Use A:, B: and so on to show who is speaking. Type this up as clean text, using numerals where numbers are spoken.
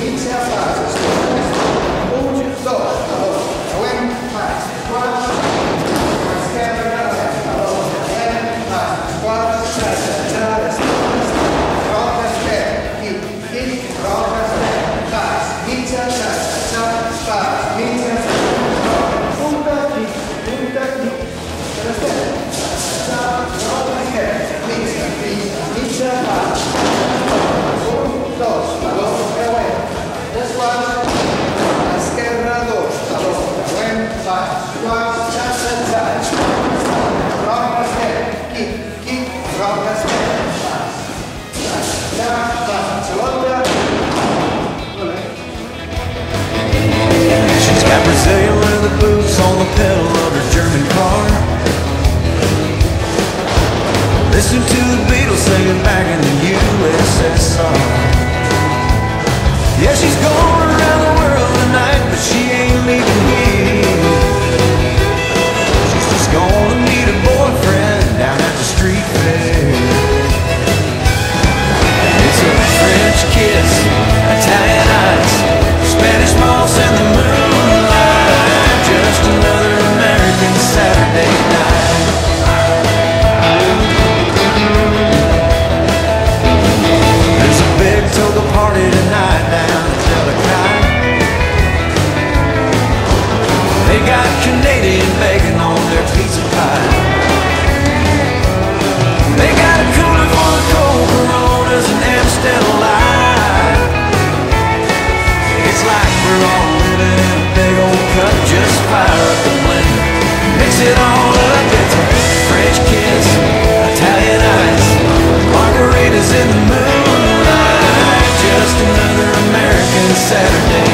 A: pizza fase, uno, dos, allora, quattro, scherma, quattro, roca, scherma, roca, scherma, pizza, pizza, punta, pizza, dos, this one, scherma, dos, roca,
B: she's got Brazilian leather boots on the pedal of her German car. Listen to the Beatles singing back in the USSR. Yeah, she's going around the world tonight, but she ain't leaving here. She's just gonna meet a boyfriend down at the street fair. It's a French kiss, Italian ice, Spanish moss and the moonlight. Just another American Saturday night. There's a big toga party tonight down at Delicate. They got Canadian bacon on their pizza pie. They got a cooler full of cold Coronas and Amstel Light. It's like we're all living in a big old cup. Just fire up the blender, mix it all up. It's a French kiss, Italian ice, margaritas in the moonlight. Just another American Saturday